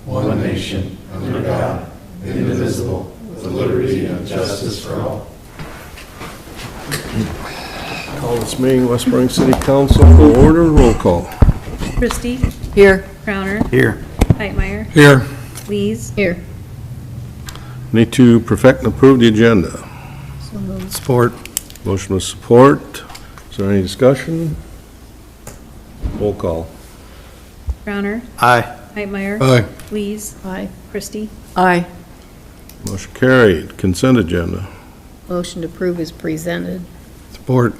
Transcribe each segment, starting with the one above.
one nation, under God, indivisible, with liberty and justice for all. Call this meeting, West Burlington City Council to order. Roll call. Christie. Here. Crowner. Here. Heitmeyer. Here. Lees. Here. Need to perfect and approve the agenda. So moved. Support. Motion with support. Is there any discussion? Roll call. Crowner. Aye. Heitmeyer. Aye. Lees. Aye. Christie. Aye. Motion carried. Consent agenda. Motion to approve is presented. Support.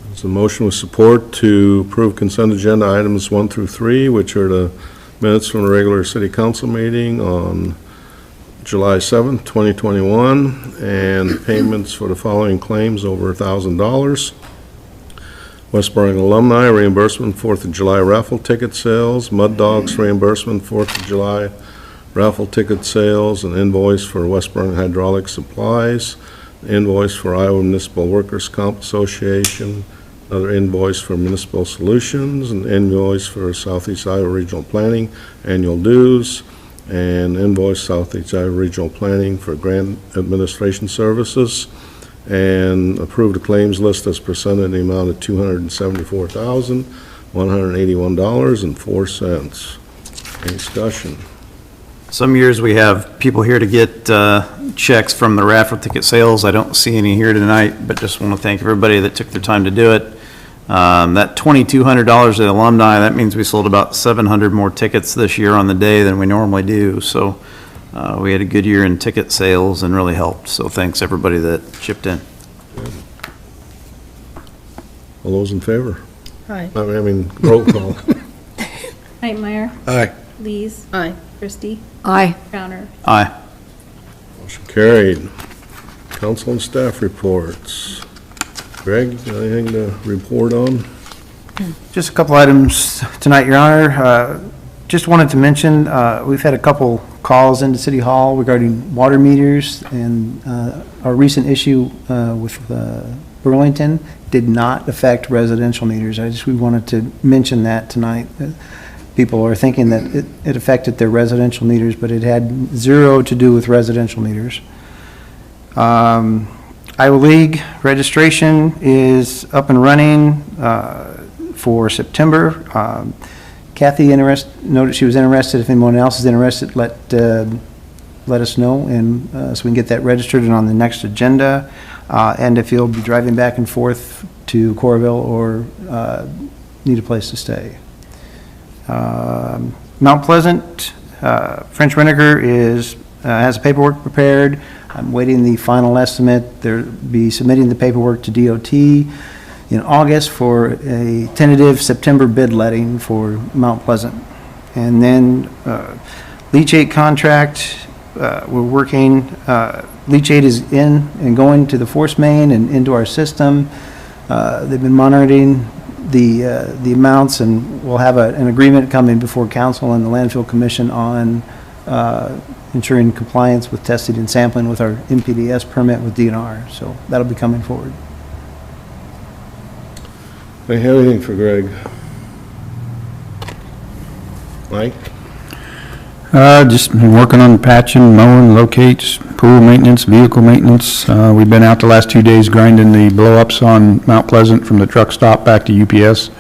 There's a motion with support to approve consent agenda items 1 through 3, which are the minutes from the regular city council meeting on July 7th, 2021, and payments for the following claims over $1,000. West Burlington alumni reimbursement 4th of July raffle ticket sales, Mud Dogs reimbursement 4th of July raffle ticket sales, an invoice for West Burlington Hydraulic Supplies, invoice for Iowa Municipal Workers' Comp Association, another invoice for Municipal Solutions, an invoice for Southeast Iowa Regional Planning annual dues, and invoice Southeast Iowa Regional Planning for grant administration services, and approve the claims list as presented in the amount of $274,181.04. Any discussion? Some years we have people here to get checks from the raffle ticket sales. I don't see any here tonight, but just want to thank everybody that took their time to do it. That $2,200 at alumni, that means we sold about 700 more tickets this year on the day than we normally do. So we had a good year in ticket sales and really helped. So thanks everybody that chipped in. All those in favor? Aye. I mean, roll call. Heitmeyer. Aye. Lees. Aye. Christie. Aye. Crowner. Aye. Motion carried. Council and staff reports. Greg, anything to report on? Just a couple items tonight, Your Honor. Just wanted to mention, we've had a couple calls into City Hall regarding water meters, and our recent issue with Burlington did not affect residential meters. We wanted to mention that tonight. People are thinking that it affected their residential meters, but it had zero to do with residential meters. Iowa League registration is up and running for September. Kathy noted she was interested. If anyone else is interested, let us know, and so we can get that registered and on the next agenda. And if you'll be driving back and forth to Coralville or need a place to stay. Mount Pleasant, French Vinegar has paperwork prepared. I'm waiting the final estimate. They'll be submitting the paperwork to DOT in August for a tentative September bid letting for Mount Pleasant. And then leachate contract, we're working. Leachate is in and going to the force main and into our system. They've been monitoring the amounts, and we'll have an agreement coming before council and the landfill commission on ensuring compliance with testing and sampling with our MPDS permit with DNR. So that'll be coming forward. Do you have anything for Greg? Mike? Just been working on patching, mowing, locates, pool maintenance, vehicle maintenance. We've been out the last 2 days grinding the blow-ups on Mount Pleasant from the truck stop back to UPS.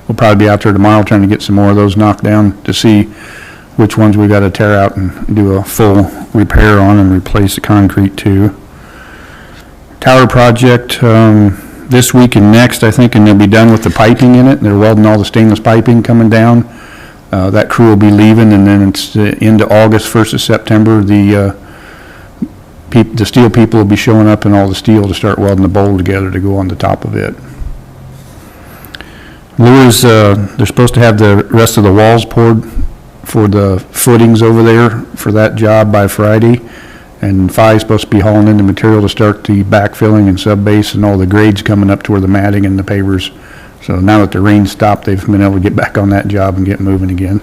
We'll probably be out there tomorrow trying to get some more of those knocked down to see which ones we got to tear out and do a full repair on and replace the concrete too. Tower project this week and next, I think, and they'll be done with the piping in it. They're welding all the stainless piping coming down. That crew will be leaving, and then it's into August, 1st of September. The steel people will be showing up in all the steel to start welding the bowl together to go on the top of it. Lures, they're supposed to have the rest of the walls poured for the footings over there for that job by Friday. And Fi is supposed to be hauling in the material to start the backfilling and sub-base and all the grades coming up to where the matting and the pavers. So now that the rain stopped, they've been able to get back on that job and get moving again.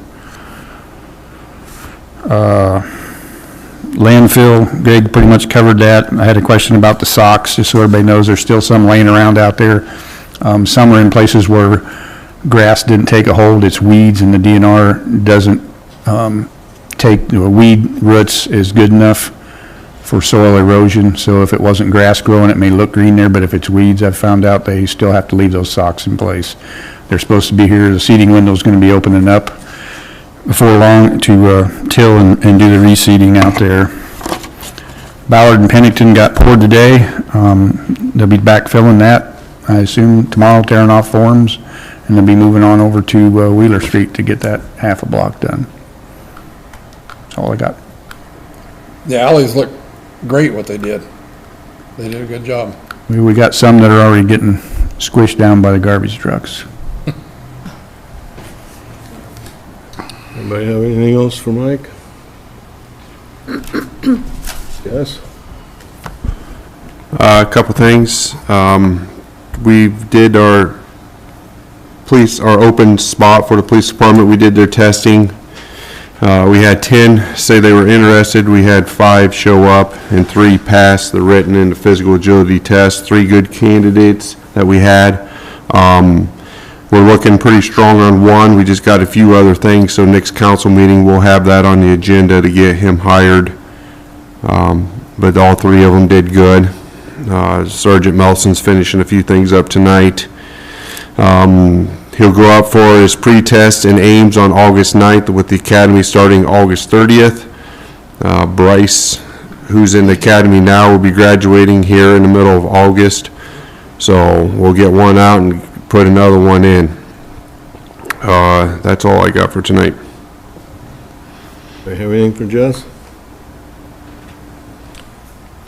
Landfill, Greg pretty much covered that. I had a question about the socks, just so everybody knows there's still some laying around out there. Some are in places where grass didn't take a hold, it's weeds, and the DNR doesn't weed roots is good enough for soil erosion, so if it wasn't grass growing, it may look green there, but if it's weeds, I've found out they still have to leave those socks in place. They're supposed to be here, the seeding window's gonna be opening up before long to till and do the reseeding out there. Ballard and Pennington got poured today. They'll be backfilling that, I assume, tomorrow, tearing off forms, and they'll be moving on over to Wheeler Street to get that half a block done. That's all I got. The alleys look great what they did. They did a good job. We got some that are already getting squished down by the garbage trucks. Anybody have anything else for Mike? Yes? A couple things. We did our open spot for the police department. We did their testing. We had 10 say they were interested. We had 5 show up and 3 pass the written and the physical agility test. 3 good candidates that we had. We're looking pretty strong on 1. We just got a few other things, so next council meeting we'll have that on the agenda to get him hired. But all 3 of them did good. Sergeant Melson's finishing a few things up tonight. He'll go up for his pre-test in Ames on August 9th with the academy starting August 30th. Bryce, who's in the academy now, will be graduating here in the middle of August. So we'll get one out and put another one in. That's all I got for tonight. Do you have anything for Jess?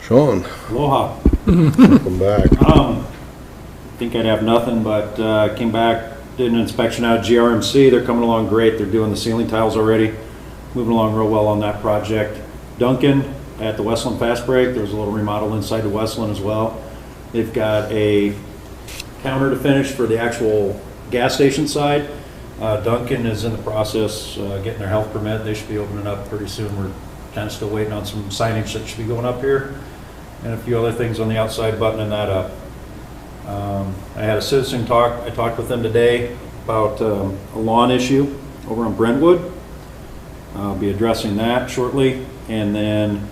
Sean, Aloha. welcome back. Think I'd have nothing, but came back, did an inspection out at GRMC. They're coming along great. They're doing the ceiling tiles already. Moving along real well on that project. Duncan at the Westland Fast Break. There was a little remodel inside the Westland as well. They've got a counter to finish for the actual gas station side. Duncan is in the process getting their health permit. They should be opening up pretty soon. We're kind of still waiting on some signage that should be going up here and a few other things on the outside buttoning that up. I had a citizen talk. I talked with them today about a lawn issue over on Brentwood. I'll be addressing that shortly. And then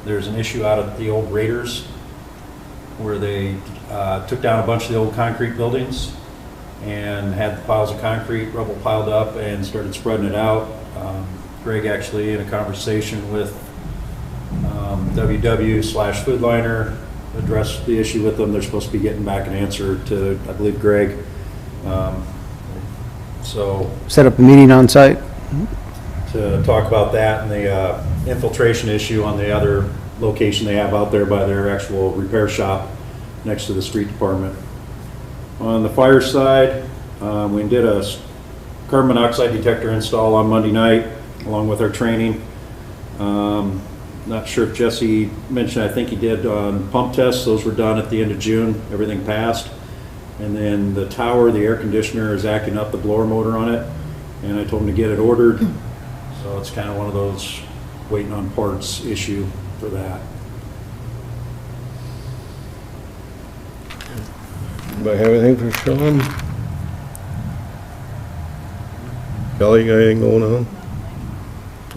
there's an issue out at the old Raiders where they took down a bunch of the old concrete buildings and had piles of concrete, rubble piled up, and started spreading it out. Greg actually, in a conversation with WW/Foodliner, addressed the issue with them. They're supposed to be getting back an answer to, I believe, Greg. So Set up a meeting on site? to talk about that and the infiltration issue on the other location they have out there by their actual repair shop next to the street department. On the fire side, we did a carbon monoxide detector install on Monday night along with our training. Not sure if Jesse mentioned, I think he did on pump tests. Those were done at the end of June. Everything passed. And then the tower, the air conditioner is acting up the blower motor on it. And I told him to get it ordered. So it's kind of one of those waiting on parts issue for that. Anybody have anything for Sean? Kelly, got anything going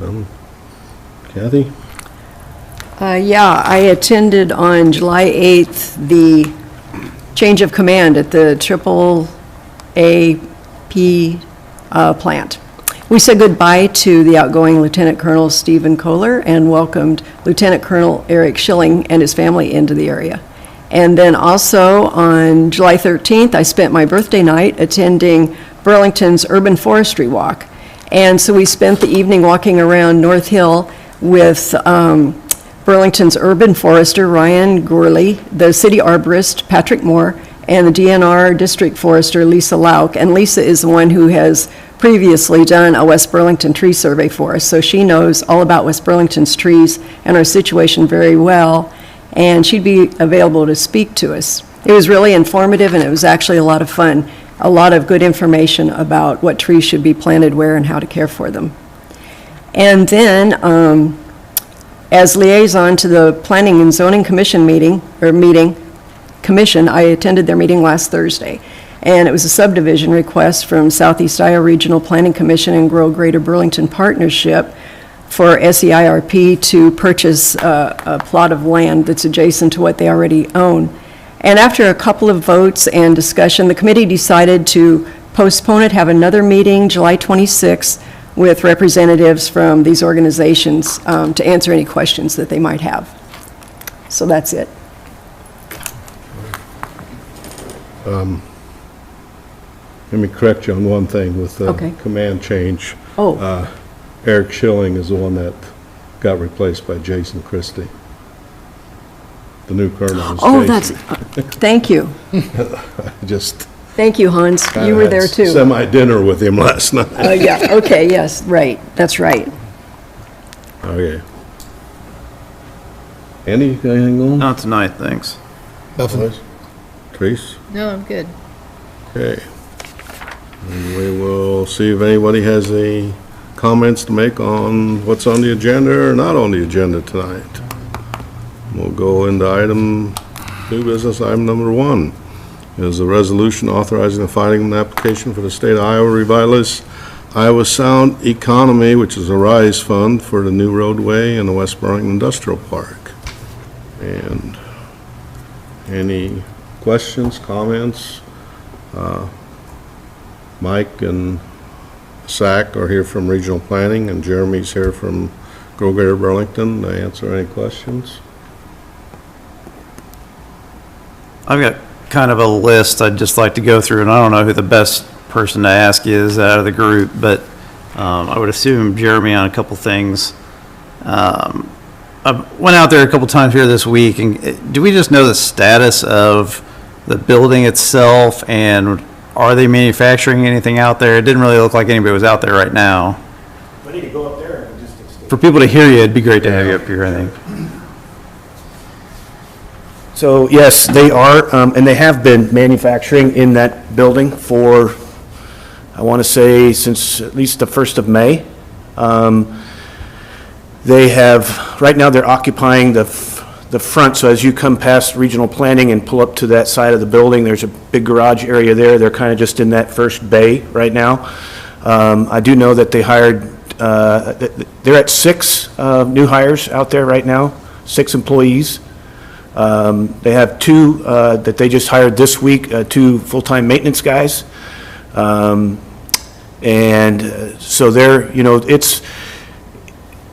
on? Kathy? Yeah, I attended on July 8th the change of command at the AAAP plant. We said goodbye to the outgoing Lieutenant Colonel Stephen Kohler and welcomed Lieutenant Colonel Eric Schilling and his family into the area. And then also on July 13th, I spent my birthday night attending Burlington's Urban Forestry Walk. And so we spent the evening walking around North Hill with Burlington's urban forester, Ryan Gourley, the city arborist, Patrick Moore, and the DNR district forester, Lisa Lauk. And Lisa is the one who has previously done a West Burlington tree survey for us, so she knows all about West Burlington's trees and our situation very well, and she'd be available to speak to us. It was really informative, and it was actually a lot of fun. A lot of good information about what trees should be planted where and how to care for them. And then, as liaison to the Planning and Zoning Commission commission, I attended their meeting last Thursday. And it was a subdivision request from Southeast Iowa Regional Planning Commission and Grow Greater Burlington Partnership for SEIRP to purchase a plot of land that's adjacent to what they already own. And after a couple of votes and discussion, the committee decided to postpone it, have another meeting July 26th with representatives from these organizations to answer any questions that they might have. So that's it. Let me correct you on one thing with the Okay. command change. Oh, Eric Schilling is the one that got replaced by Jason Christie. The new colonel is oh, Jason. that's, thank you. Just Thank you, Hans. kinda You were had there too. Semi-dinner with him last night. Yeah, okay, yes, right, that's right. Okay. Andy, you got anything going? Not tonight, thanks. Nothing. Treese? No, I'm good. Okay. And we will see if anybody has any comments to make on what's on the agenda or not on the agenda tonight. We'll go into new business, item number 1. Is a resolution authorizing the filing of an application for the state of Iowa Revitalize Iowa Sound Economy, which is a RISE fund for the new roadway in the West Burlington Industrial Park. And any questions, comments? Mike and Zach are here from Regional Planning, and Jeremy's here from Grow Greater Burlington to answer any questions. I've got kind of a list I'd just like to go through, and I don't know who the best person to ask is out of the group, but I would assume Jeremy on a couple things. I went out there a couple times here this week, and do we just know the status of the building itself, and are they manufacturing anything out there? It didn't really look like anybody was out there right now. We need to go up there and just extend. For people to hear you, it'd be great to have you up here, I think. So, yes, they are, and they have been manufacturing in that building for, I want to say, since at least the 1st of May. They have, right now, they're occupying the front, so as you come past regional planning and pull up to that side of the building, there's a big garage area there. They're kind of just in that first bay right now. I do know that they hired, they're at 6 new hires out there right now, 6 employees. They have 2 that they just hired this week, 2 full-time maintenance guys. So they're, it's,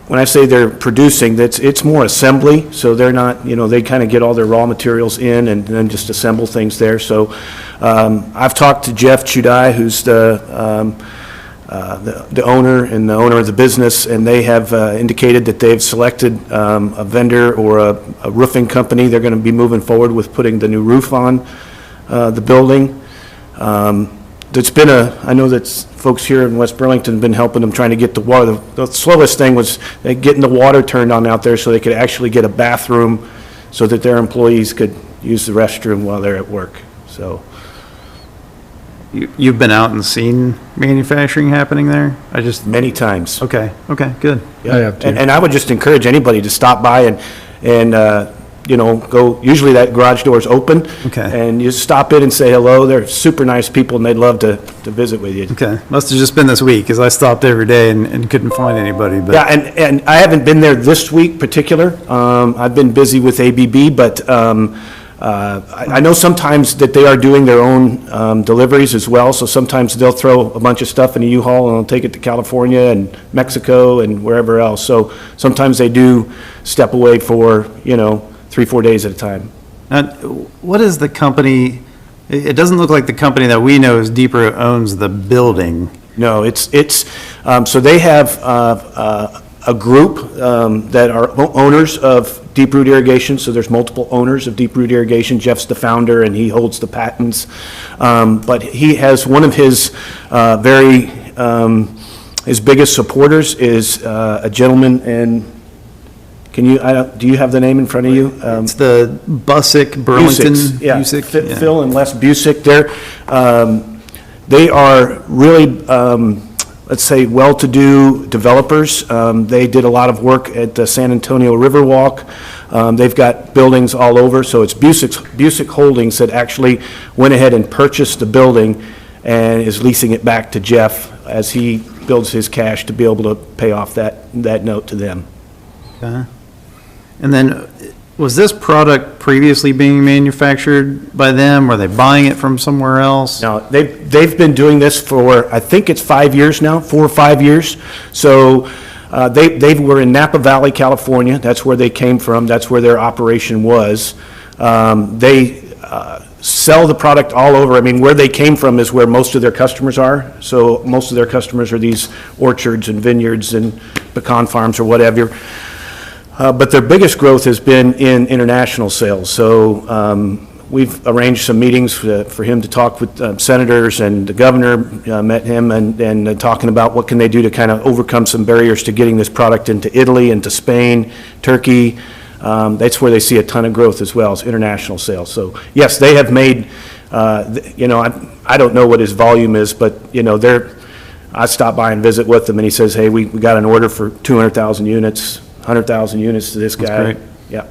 when I say they're producing, it's more assembly, so they're not, they kind of get all their raw materials in and then just assemble things there. So I've talked to Jeff Chudai, who's the owner and the owner of the business, and they have indicated that they've selected a vendor or a roofing company. They're going to be moving forward with putting the new roof on the building. It's been I know that folks here in West Burlington have been helping them trying to get the water. The slowest thing was getting the water turned on out there so they could actually get a bathroom so that their employees could use the restroom while they're at work, so. You've been out and seen manufacturing happening there? Many times. Okay, good. Yeah. And I would just encourage anybody to stop by and go, usually that garage door is open. Okay. And you stop in and say hello. They're super nice people and they'd love to visit with you. Okay, must have just been this week, because I stopped every day and couldn't find anybody, but. Yeah, and I haven't been there this week particular. I've been busy with ABB, but I know sometimes that they are doing their own deliveries as well, so sometimes they'll throw a bunch of stuff in a U-Haul and they'll take it to California and Mexico and wherever else. So sometimes they do step away for, 3-4 days at a time. Now, what is the company, it doesn't look like the company that we know as Deeper owns the building. No, so they have a group that are owners of Deep Root Irrigation, so there's multiple owners of Deep Root Irrigation. Jeff's the founder, and he holds the patents. But he has one of his his biggest supporters is a gentleman, and do you have the name in front of you? It's the Busick, Burlington. Busick, yeah. Busick, yeah. Phil and Les Busick. They are really, let's say, well-to-do developers. They did a lot of work at the San Antonio Riverwalk. They've got buildings all over, so it's Busick Holdings that actually went ahead and purchased the building and is leasing it back to Jeff as he builds his cash to be able to pay off that note to them. Okay. And then, was this product previously being manufactured by them? Were they buying it from somewhere else? Now, they've been doing this for, I think it's 5 years now, 4 or 5 years. So they were in Napa Valley, California. That's where they came from. That's where their operation was. They sell the product all over. I mean, where they came from is where most of their customers are. So most of their customers are these orchards and vineyards and pecan farms or whatever. But their biggest growth has been in international sales. So we've arranged some meetings for him to talk with senators, and the governor met him and talking about what can they do to kind of overcome some barriers to getting this product into Italy, into Spain, Turkey. That's where they see a ton of growth as well, as international sales. So yes, they have made, I don't know what his volume is, but I stopped by and visit with him, and he says, hey, we got an order for 200,000 units, 100,000 units to this guy. That's great. Yeah.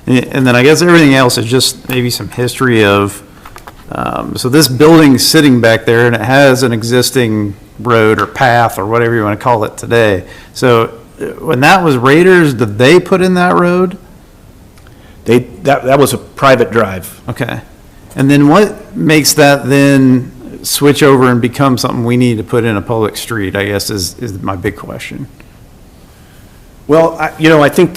And then I guess everything else is just maybe some history of, so this building's sitting back there and it has an existing road or path or whatever you want to call it today. So when that was Raiders, did they put in that road? That was a private drive. Okay. And then what makes that then switch over and become something we need to put in a public street, I guess is my big question. Well, I think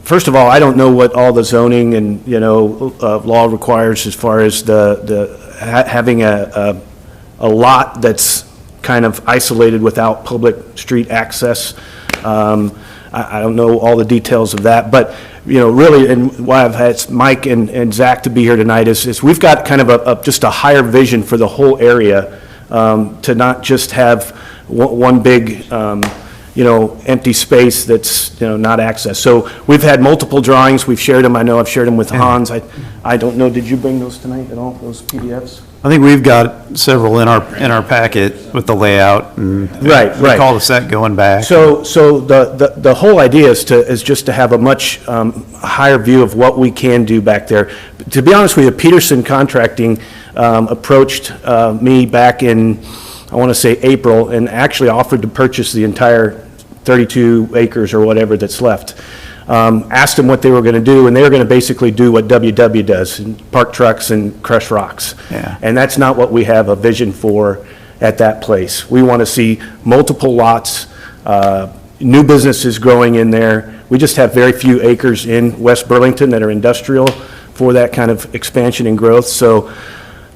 first of all, I don't know what all the zoning and, law requires as far as having a lot that's kind of isolated without public street access. I don't know all the details of that, but, really, and why I've had Mike and Zach to be here tonight is we've got kind of just a higher vision for the whole area, to not just have one big, empty space that's, not accessed. So we've had multiple drawings, we've shared them, I know I've shared them with Hans. I don't know, did you bring those tonight at all, those PDFs? I think we've got several in our packet with the layout and Right. cul-de-sac going back. So the whole idea is just to have a much higher view of what we can do back there. To be honest with you, Peterson Contracting approached me back in, I want to say April, and actually offered to purchase the entire 32 acres or whatever that's left. Asked them what they were going to do, and they were going to basically do what WW does, and park trucks and crush rocks. Yeah. And that's not what we have a vision for at that place. We want to see multiple lots, new businesses growing in there. We just have very few acres in West Burlington that are industrial for that kind of expansion and growth. So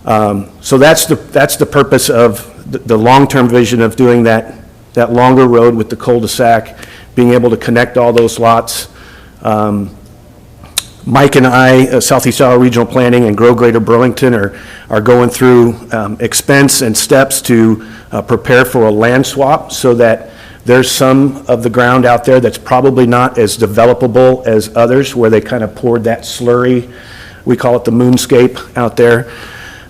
that's the purpose of the long-term vision of doing that longer road with the cul-de-sac, being able to connect all those lots. Mike and I, Southeast Iowa Regional Planning and Grow Greater Burlington are going through expense and steps to prepare for a land swap, so that there's some of the ground out there that's probably not as developable as others, where they kind of poured that slurry, we call it the moonscape out there.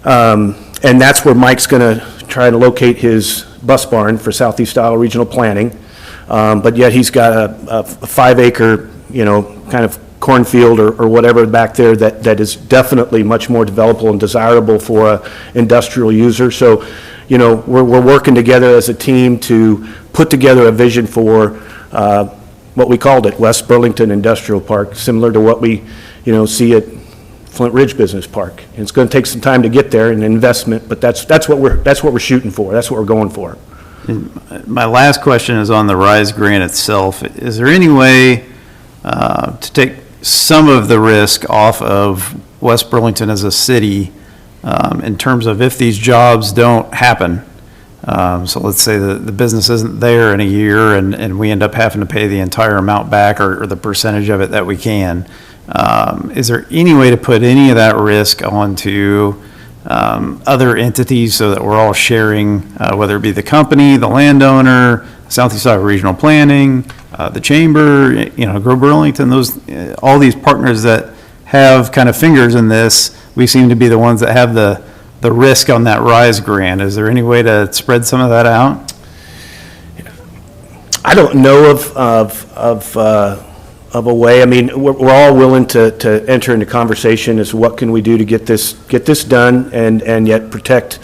And that's where Mike's going to try to locate his bus barn for Southeast Iowa Regional Planning. But yet he's got a 5-acre, kind of cornfield or whatever back there that is definitely much more developable and desirable for a industrial user. So, we're working together as a team to put together a vision for what we called it, West Burlington Industrial Park, similar to what we, see at Flint Ridge Business Park. And it's going to take some time to get there and investment, but that's what we're shooting for. That's what we're going for. My last question is on the RISE grant itself. Is there any way to take some of the risk off of West Burlington as a city in terms of if these jobs don't happen? So let's say the business isn't there in a year and we end up having to pay the entire amount back or the percentage of it that we can. Is there any way to put any of that risk onto other entities so that we're all sharing, whether it be the company, the landowner, Southeast Iowa Regional Planning, the Chamber, Grow Burlington, all these partners that have kind of fingers in this, we seem to be the ones that have the risk on that RISE grant. Is there any way to spread some of that out? I don't know of a way. I mean, we're all willing to enter into conversation as what can we do to get this done and yet protect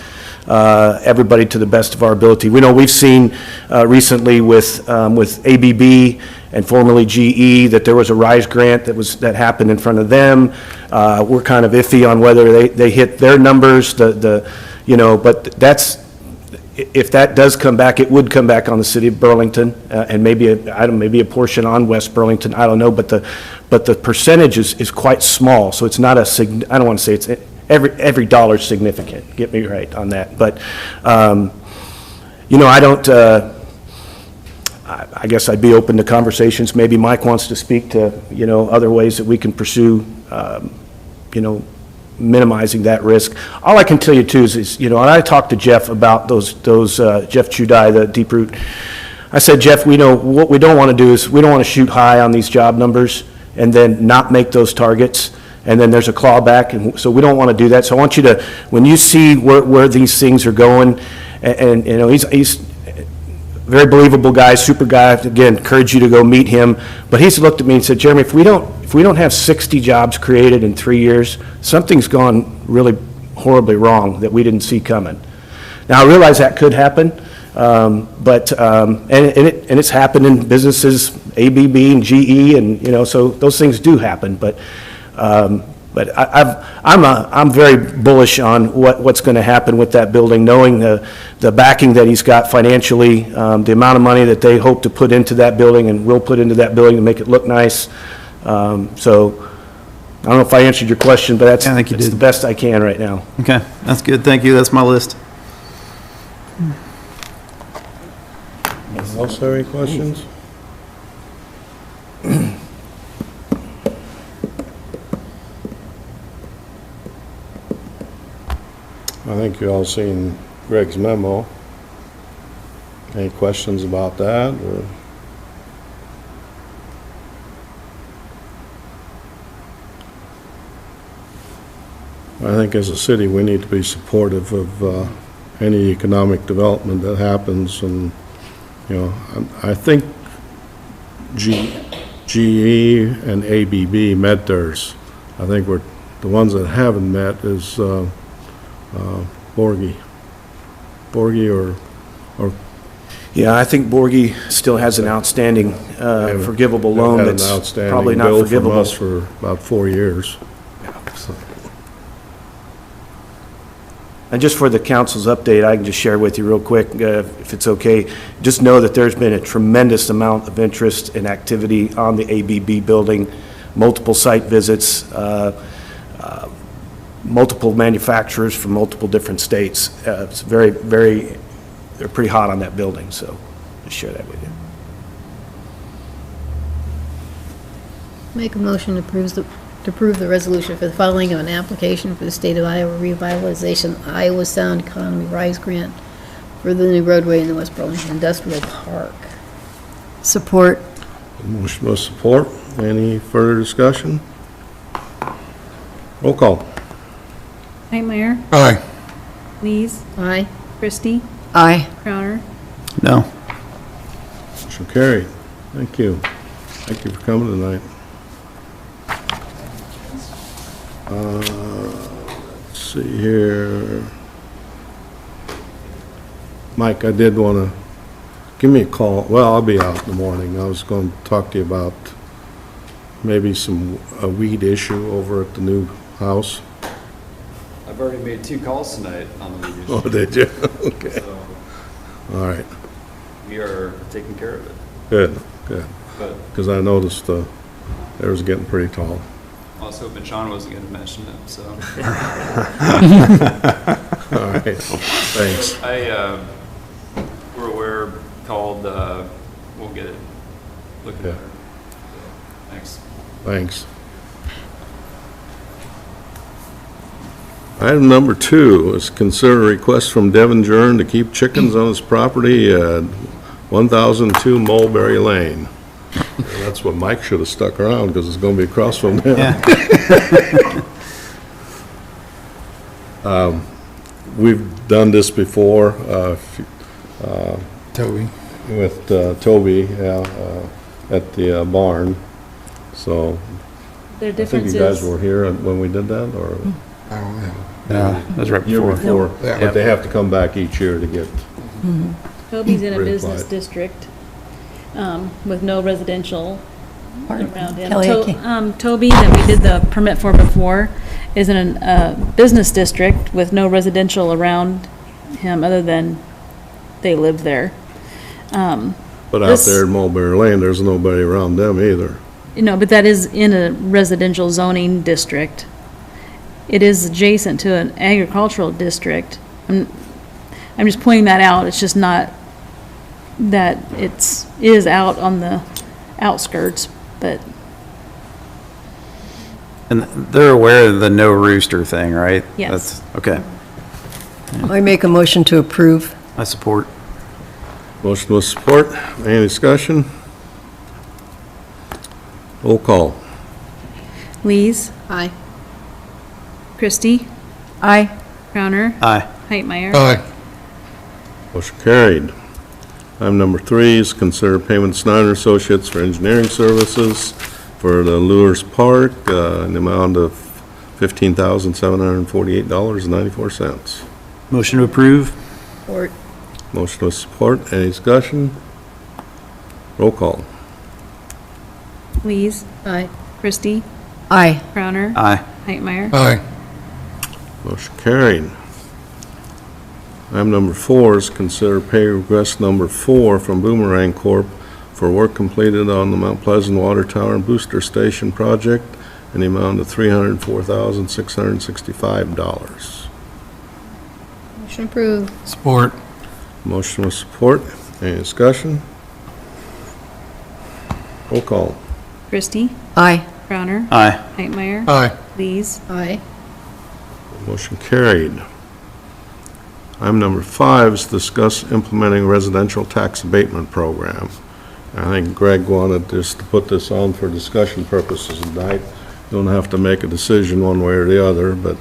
everybody to the best of our ability. We know we've seen recently with ABB and formerly GE that there was a RISE grant that happened in front of them. We're kind of iffy on whether they hit their numbers, but if that does come back, it would come back on the city of Burlington, and maybe a portion on West Burlington, I don't know, but the percentage is quite small, so it's not I don't want to say it's, every dollar's significant, get me right on that, but, I don't, I guess I'd be open to conversations, maybe Mike wants to speak to, other ways that we can pursue, minimizing that risk. All I can tell you too is and I talked to Jeff about those Jeff Chudai, the Deep Root. I said, Jeff, what we don't want to do is we don't want to shoot high on these job numbers and then not make those targets, and then there's a clawback, and so we don't want to do that. So I want you to, when you see where these things are going, and he's very believable guy, super guy. Again, encourage you to go meet him. But he's looked at me and said, Jeremy, if we don't have 60 jobs created in 3 years, something's gone really horribly wrong that we didn't see coming. Now I realize that could happen, but it's happened in businesses, ABB and GE, and so those things do happen. But I'm very bullish on what's going to happen with that building, knowing the backing that he's got financially, the amount of money that they hope to put into that building and will put into that building to make it look nice. So I don't know if I answered your question, but that's the best I can right now. Okay, that's good. Thank you. That's my list. Anyone else have any questions? I think you all seen Greg's memo. Any questions about that? Or? I think as a city, we need to be supportive of any economic development that happens, and I think GE and ABB met theirs. I think the ones that haven't met is Borgie or yeah, I think Borgie still has an outstanding forgivable loan that's probably not forgivable. From us for about 4 years. So. And just for the council's update, I can just share with you real quick, if it's okay. Just know that there's been a tremendous amount of interest and activity on the ABB building, multiple site visits, multiple manufacturers from multiple different states. It's very, very, they're pretty hot on that building, so just share that with you. Make a motion to approve the resolution for the filing of an application for the State of Iowa Revitalization Iowa Sound Economy RISE Grant for the new roadway in the West Burlington Industrial Park. Support. Motion with support. Any further discussion? Roll call. Knightmeyer, Aye. Lees, Aye. Christie, Aye. Crowner, No. Motion carried. Thank you. Thank you for coming tonight. Let's see here. Mike, I did want to give me a call. Well, I'll be out in the morning. I was going to talk to you about maybe a weed issue over at the new house. I've already made 2 calls tonight on the weed issue. Oh, did you? Okay. So All right. we are taking care of it. Good, good. But Because I noticed it was getting pretty tall. I was hoping Sean wasn't going to mention it, so. All right. Thanks. We're aware, called, we'll get it looking Yeah. better. Thanks. Thanks. Item number 2 is consider a request from Devin Jern to keep chickens on his property at 1002 Mulberry Lane. And that's what Mike should have stuck around, because it's going to be across from him. We've done this before. Toby. with Toby, at the barn. So, Their I think difference you guys is, were here when we did that, or? I don't know. Yeah, that's right Year before. before, but they have to come back each year to get, Toby's in a Reapplied. business district, with no residential around him. Kelly, I Toby, that we did the permit for before, is in a business district with no residential around him, other than they live there. but out This- there in Mulberry Lane, there's nobody around them either. But that is in a residential zoning district. It is adjacent to an agricultural district. I'm just pointing that out. It's just not that is out on the outskirts, but And they're aware of the no rooster thing, right? Yes. That's okay. I make a motion to approve. I support. Motion with support. Any discussion? Roll call. Lees, Aye. Christie, Aye. Crowner, Aye. Heitmeyer. Aye. Motion carried. Item number 3 is consider payment to Snyder Associates for engineering services for the Lures Park in the amount of $15,748.94. Motion to approve. Support. Motion with support. Any discussion? Roll call. Lees, Aye. Christie, Aye. Crowner, Aye. Heitmeyer. Aye. Motion carried. Item number 4 is consider pay request number 4 from Boomerang Corp. for work completed on the Mount Pleasant Water Tower and Booster Station project in the amount of $304,665. Motion approved. Support. Motion with support. Any discussion? Roll call. Christie, Aye. Crowner, Aye. Heitmeyer. Aye. Lees, Aye. Motion carried. Item number 5 is discuss implementing residential tax abatement program. I think Greg wanted just to put this on for discussion purposes tonight. You don't have to make a decision one way or the other, but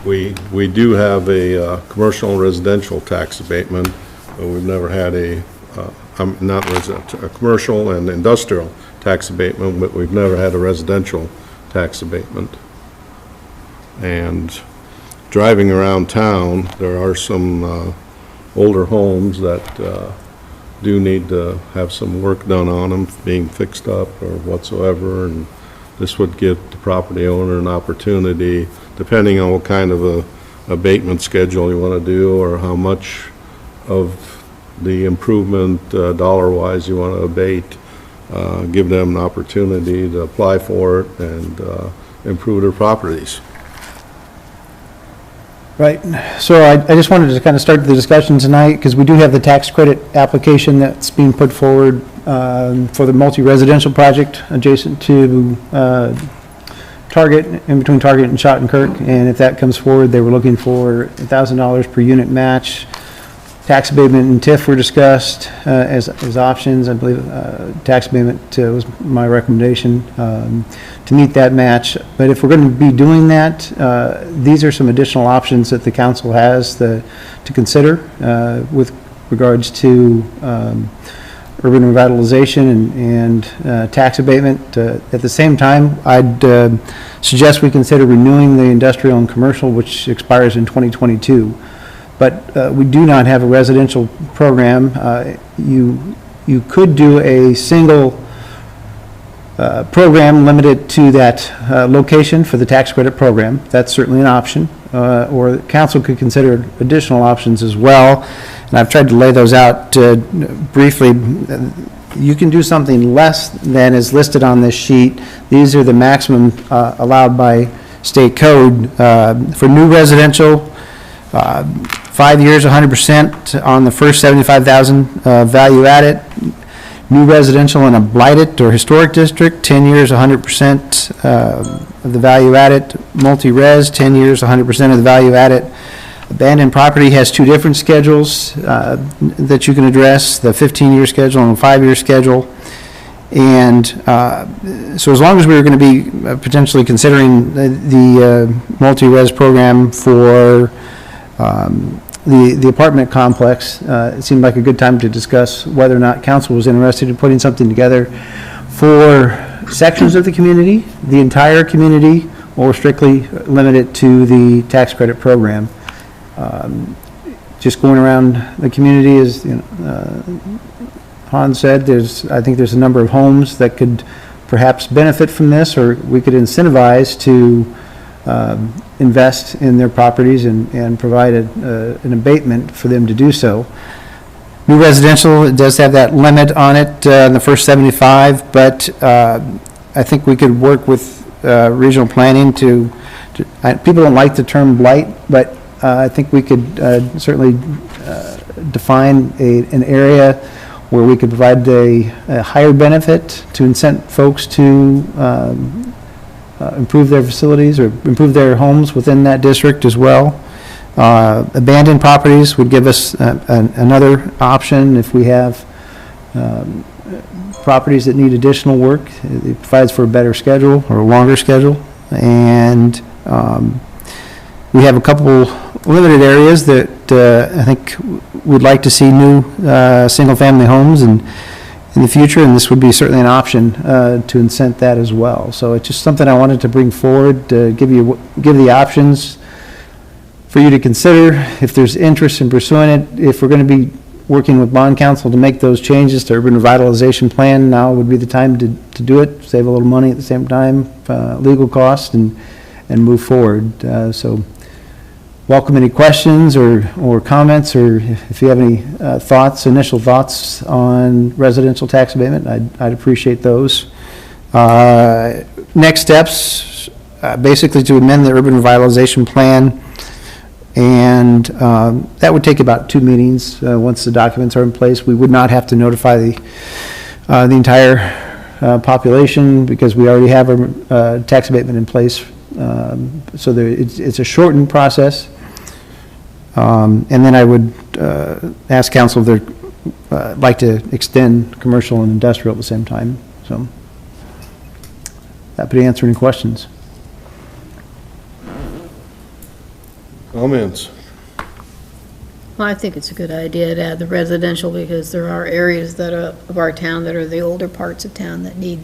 we do have a commercial and residential tax abatement, but we've never had a commercial and industrial tax abatement, but we've never had a residential tax abatement. And driving around town, there are some older homes that do need to have some work done on them, being fixed up or whatsoever, and this would give the property owner an opportunity, depending on what kind of a abatement schedule you want to do or how much of the improvement dollar-wise you want to abate, give them an opportunity to apply for it and improve their properties. Right, so I just wanted to kind of start the discussion tonight, because we do have the tax credit application that's being put forward for the multi-residential project adjacent to Target, in between Target and Schottenkirk, and if that comes forward, they were looking for $1,000 per unit match. Tax abatement and TIF were discussed as options. I believe tax abatement was my recommendation to meet that match. But if we're going to be doing that, these are some additional options that the council has to consider with regards to urban revitalization and tax abatement. At the same time, I'd suggest we consider renewing the industrial and commercial, which expires in 2022. But we do not have a residential program. You could do a single program limited to that location for the tax credit program. That's certainly an option. Or the council could consider additional options as well. And I've tried to lay those out briefly. You can do something less than is listed on this sheet. These are the maximum allowed by state code. For new residential, 5 years, 100% on the first 75,000 value added. New residential in a blighted or historic district, 10 years, 100% of the value added. Multi-res, 10 years, 100% of the value added. Abandoned property has two different schedules that you can address, the 15-year schedule and the 5-year schedule. And so as long as we're going to be potentially considering the multi-res program for the apartment complex. It seemed like a good time to discuss whether or not council was interested in putting something together for sections of the community, the entire community, or strictly limit it to the tax credit program. Just going around the community, as Hans said, I think there's a number of homes that could perhaps benefit from this, or we could incentivize to invest in their properties and provide an abatement for them to do so. New residential, it does have that limit on it in the first 75, but I think we could work with regional planning to people don't like the term blight, but I think we could certainly define an area where we could provide a higher benefit to incent folks to improve their facilities or improve their homes within that district as well. Abandoned properties would give us another option if we have properties that need additional work. It provides for a better schedule or a longer schedule. And we have a couple limited areas that I think we'd like to see new single-family homes in the future, and this would be certainly an option to incent that as well. So it's just something I wanted to bring forward, to give the options for you to consider if there's interest in pursuing it. If we're going to be working with bond council to make those changes to urban revitalization plan, now would be the time to do it, save a little money at the same time, legal costs, and move forward. So welcome any questions or comments, or if you have any initial thoughts on residential tax abatement, I'd appreciate those. Next steps, basically to amend the urban revitalization plan, and that would take about 2 meetings once the documents are in place. We would not have to notify the entire population because we already have a tax abatement in place. So it's a shortened process. And then I would ask council if they'd like to extend commercial and industrial at the same time. So happy to answer any questions. Comments? Well, I think it's a good idea to add the residential because there are areas of our town that are the older parts of town that need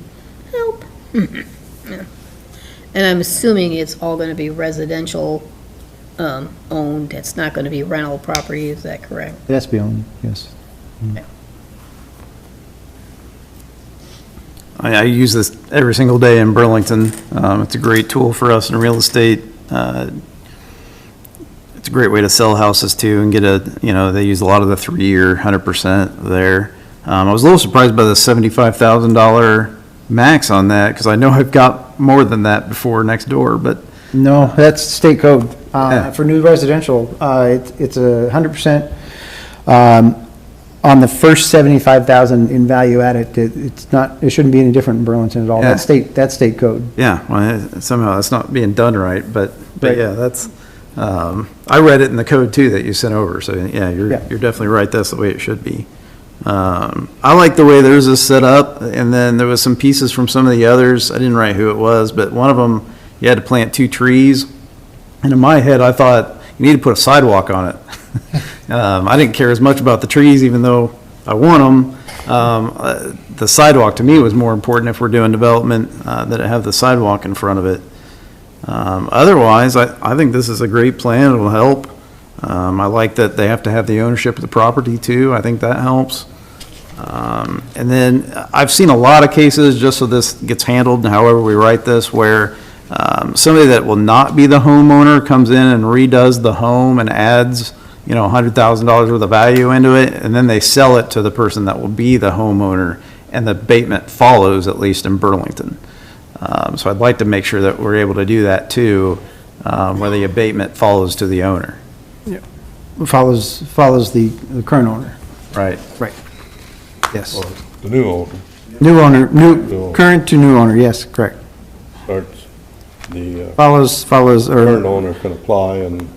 help. Yeah. And I'm assuming it's all going to be residential owned. It's not going to be rental property. Is that correct? It has to be owned, yes. Okay. I use this every single day in Burlington. It's a great tool for us in real estate. It's a great way to sell houses too and get they use a lot of the 3-year 100% there. I was a little surprised by the $75,000 max on that because I know I've got more than that before next door, but. No, that's state code. For new residential, it's 100%. On the first 75,000 in value added, it shouldn't be any different in Burlington at all. Yeah. That's state code. Yeah, well, somehow that's not being done right, but Right. yeah, that's, I read it in the code too that you sent over, so yeah, you're definitely right, that's the way it should be. I like the way theirs is set up, and then there was some pieces from some of the others, I didn't write who it was, but one of them, you had to plant 2 trees, and in my head, I thought, you need to put a sidewalk on it. I didn't care as much about the trees, even though I want them. The sidewalk to me was more important if we're doing development, that it have the sidewalk in front of it. Otherwise, I think this is a great plan. It will help. I like that they have to have the ownership of the property too. I think that helps. And then I've seen a lot of cases, just so this gets handled, however we write this, where somebody that will not be the homeowner comes in and redoes the home and adds, $100,000 worth of value into it, and then they sell it to the person that will be the homeowner, and the abatement follows, at least in Burlington. So I'd like to make sure that we're able to do that too, where the abatement follows to the owner. Yeah. Follows the current owner. Right. Right. Yes. Or the new owner New owner, current to new owner, yes, correct. starts, the Follows, or current owner can apply and.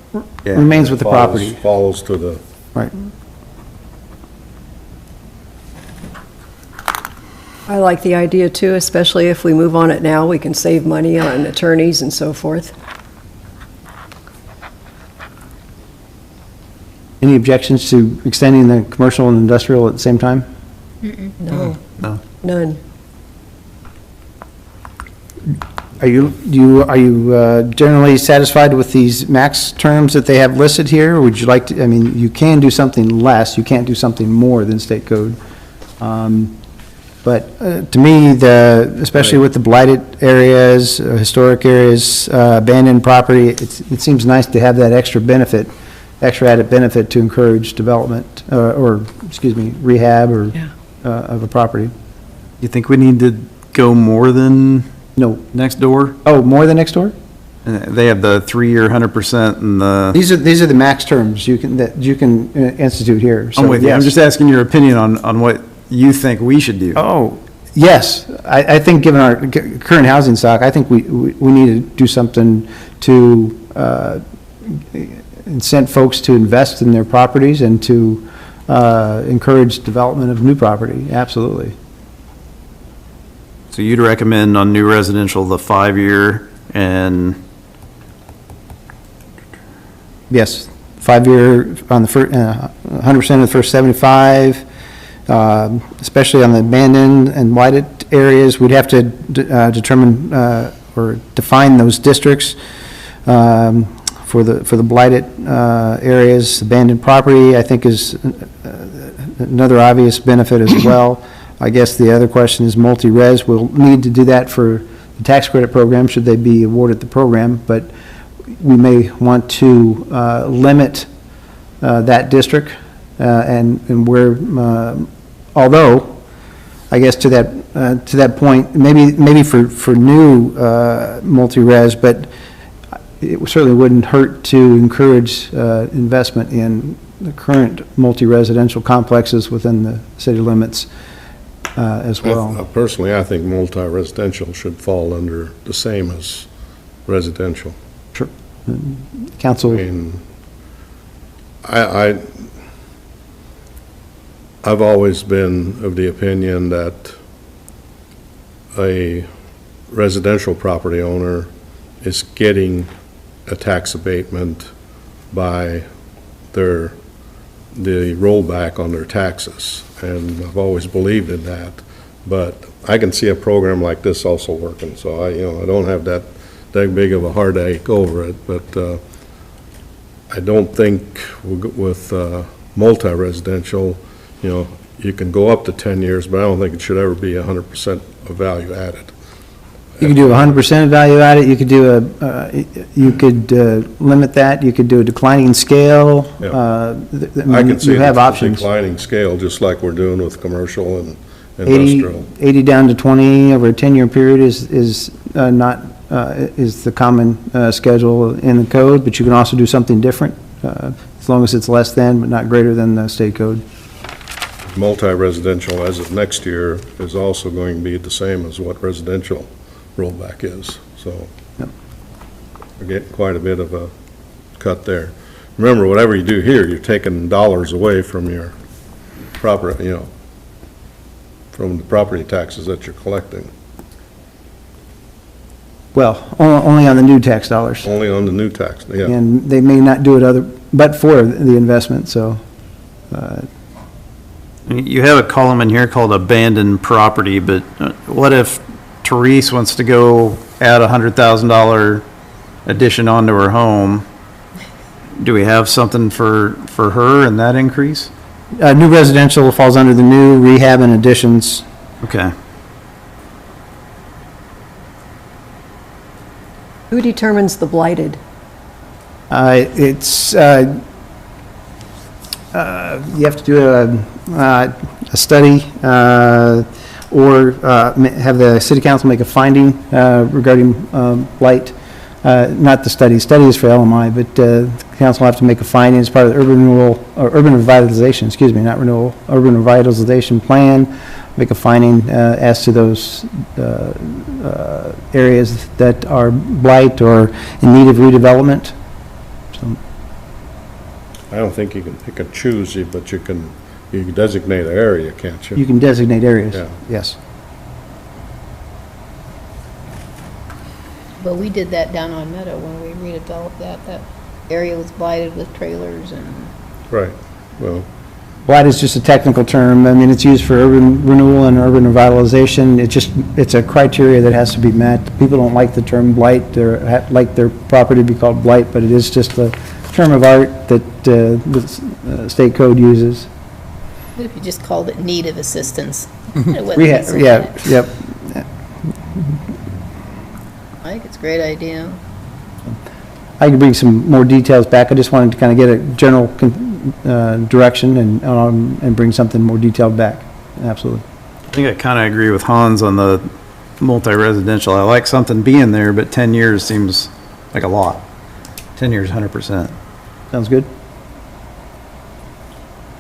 remains with the property. Follows to the. Right. I like the idea too, especially if we move on it now, we can save money on attorneys and so forth. Any objections to extending the commercial and industrial at the same time? No. No. None. Are you generally satisfied with these max terms that they have listed here? Or would you like to, I mean, you can do something less, you can't do something more than state code. But to me, especially with the blighted areas, historic areas, abandoned property, it seems nice to have that extra added benefit to encourage development, rehab of a property. You think we need to go more than No. next door? Oh, more than next door? They have the 3-year 100% and the, These are the max terms that you can institute here. So, I'm with you. I'm yes. just asking your opinion on what you think we should do. Oh, yes. I think given our current housing stock, I think we need to do something to incent folks to invest in their properties and to encourage development of new property. Absolutely. So you'd recommend on new residential, the 5-year and, Yes, 5-year on the first, 100% of the first 75, especially on the abandoned and blighted areas. We'd have to determine or define those districts for the blighted areas. Abandoned property, I think, is another obvious benefit as well. I guess the other question is multi-res. We'll need to do that for the tax credit program, should they be awarded the program, but we may want to limit that district and where, although, I guess to that point, maybe for new multi-res, but it certainly wouldn't hurt to encourage investment in the current multi-residential complexes within the city limits as well. Personally, I think multi-residential should fall under the same as residential. Sure. Council. I mean, I've always been of the opinion that a residential property owner is getting a tax abatement by the rollback on their taxes, and I've always believed in that. But I can see a program like this also working, so I don't have that big of a heartache over it. But I don't think with multi-residential, you can go up to 10 years, but I don't think it should ever be 100% of value added. You could do 100% value added. You could do you could limit that. You could do a declining scale. Yeah. I can see you have the options. declining scale, just like we're doing with commercial and industrial. 80 down to 20 over a 10-year period is not is the common schedule in the code, but you can also do something different as long as it's less than but not greater than the state code. Multi-residential as of next year is also going to be the same as what residential rollback is, so Yep. we're getting quite a bit of a cut there. Remember, whatever you do here, you're taking dollars away from your property, from the property taxes that you're collecting. Well, only on the new tax dollars. Only on the new tax, yeah. And they may not do it but for the investment, so. you have a column in here called abandoned property, but what if Therese wants to go add $100,000 addition onto her home? Do we have something for her in that increase? New residential falls under the new rehab and additions. Okay. Who determines the blighted? It's, you have to do a study or have the city council make a finding regarding blight. Not the study. Study is for LMI, but the council will have to make a finding as part of the urban revitalization, excuse me, not renewal, urban revitalization plan. Make a finding as to those areas that are blight or in need of redevelopment. So, I don't think you can pick and choose, but you can designate an area, can't you? you can designate areas. Yeah. Yes. But we did that down on Meadow when we redeveloped that. That area was blighted with trailers and Right, well, Blight is just a technical term. I mean, it's used for urban renewal and urban revitalization. It's a criteria that has to be met. People don't like the term blight, or like their property to be called blight, but it is just a term of art that the state code uses. What if you just called it need of assistance? Yep. I think it's a great idea. I can bring some more details back. I just wanted to kind of get a general direction and bring something more detailed back. Absolutely. I think I kind of agree with Hans on the multi-residential. I like something being there, but 10 years seems like a lot. 10 years, 100%. Sounds good?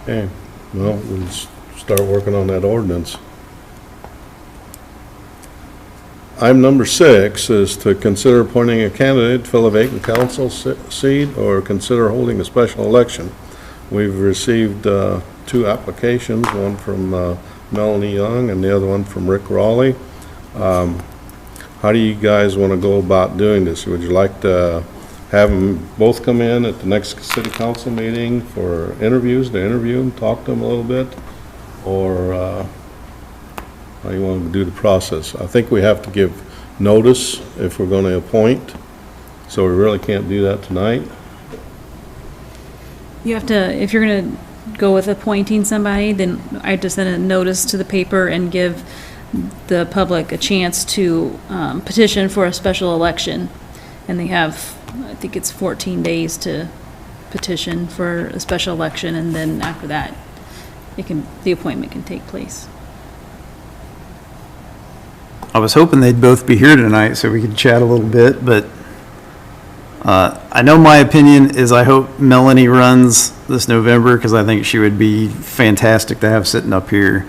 okay, well, we'll start working on that ordinance. Item number 6 is to consider appointing a candidate to fill a vacant council seat or consider holding a special election. We've received 2 applications, one from Melanie Young and the other one from Rick Raleigh. How do you guys want to go about doing this? Would you like to have them both come in at the next city council meeting for interviews, to interview them, talk to them a little bit? Or how you want to do the process? I think we have to give notice if we're going to appoint, so we really can't do that tonight. You have to, if you're going to go with appointing somebody, then I have to send a notice to the paper and give the public a chance to petition for a special election. And they have, I think it's 14 days to petition for a special election, and then after that, the appointment can take place. I was hoping they'd both be here tonight so we could chat a little bit, but I know my opinion is I hope Melanie runs this November, because I think she would be fantastic to have sitting up here.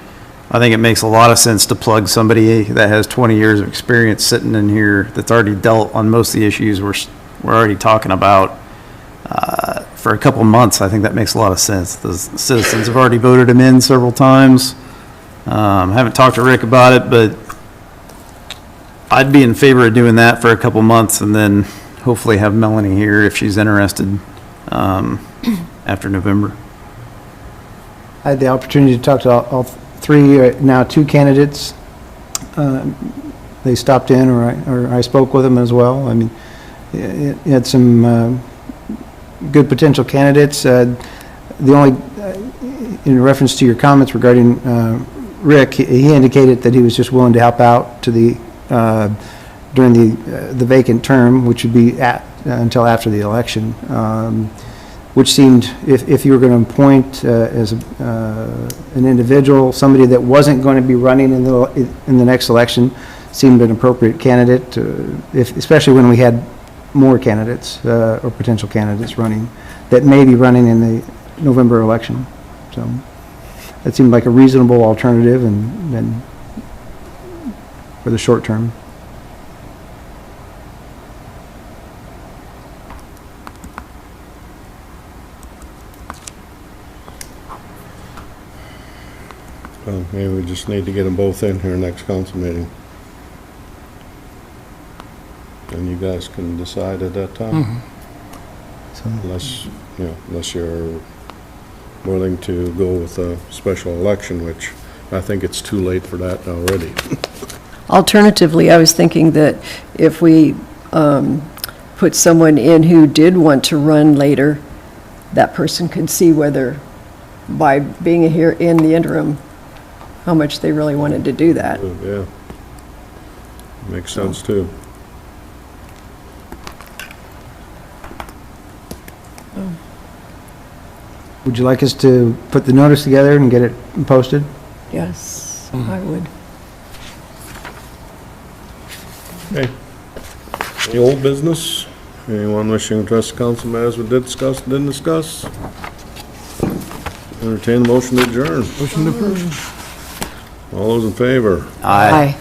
I think it makes a lot of sense to plug somebody that has 20 years of experience sitting in here that's already dealt on most of the issues we're already talking about for a couple months. I think that makes a lot of sense. The citizens have already voted him in several times. Haven't talked to Rick about it, but I'd be in favor of doing that for a couple months and then hopefully have Melanie here if she's interested after November. I had the opportunity to talk to all 3, now 2 candidates. They stopped in, or I spoke with them as well. I mean, you had some good potential candidates. The only, in reference to your comments regarding Rick, he indicated that he was just willing to help out to the during the vacant term, which would be until after the election, which seemed, if you were going to appoint as an individual, somebody that wasn't going to be running in the next election, seemed an appropriate candidate, especially when we had more candidates or potential candidates running that may be running in the November election. So that seemed like a reasonable alternative and for the short term. Well, maybe we just need to get them both in here next council meeting. And you guys can decide at that time. So, Unless you're willing to go with a special election, which I think it's too late for that already. Alternatively, I was thinking that if we put someone in who did want to run later, that person could see whether, by being here in the interim, how much they really wanted to do that. Yeah. Makes sense too. would you like us to put the notice together and get it posted? Yes, I would. Okay. Any old business? Anyone wishing to address the council matters we didn't discuss? Entertain the motion to adjourn. Motion to approve. All those in favor? Aye.